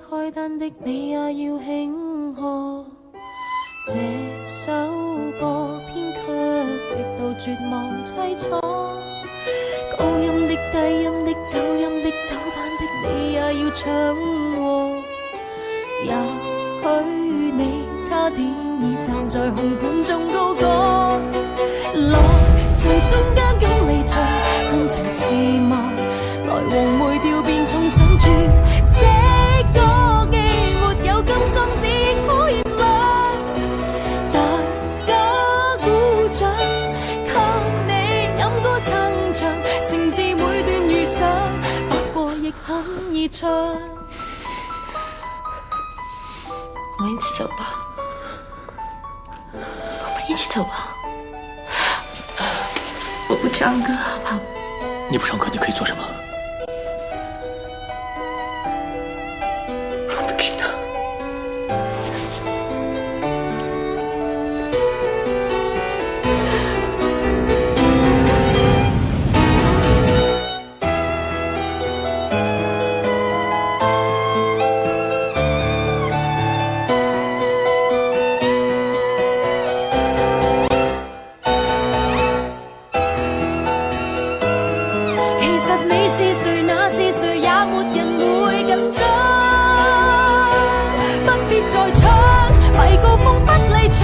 開單的你也要慶賀。這首歌編曲極度絕望凄楚，高音的低音的走音的走板的你也要唱和。也許你差點已站在紅館中高歌，來誰中間咁離場，跟隨字幕來黃梅調便重上住寫歌既沒有甘心只可原諒，大家鼓掌靠你飲歌撐場，情字每段遇上白過亦很易唱。我們一起走吧，我們一起走吧。我不唱歌，好不好？你不唱歌，你可以做什麼？我不知道。你是誰那是誰也沒人會緊張，不必再唱迷高峰不離場，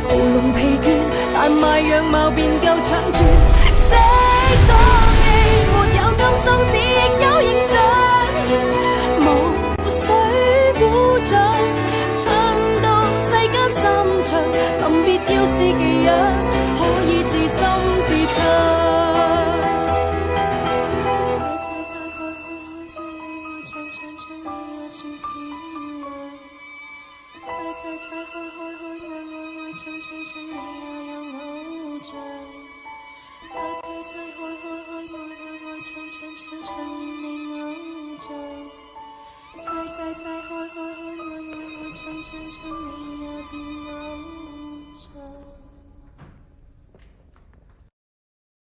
喉嚨疲倦但賣樣貌便夠搶住寫歌既沒有金手指亦有形象，無需鼓掌唱到世間散場，臨別要是技癢可以自斟自唱。猜猜開愛愛唱唱你也有偶像，猜猜開愛唱唱你偶像，猜猜開愛愛唱唱你也變偶像。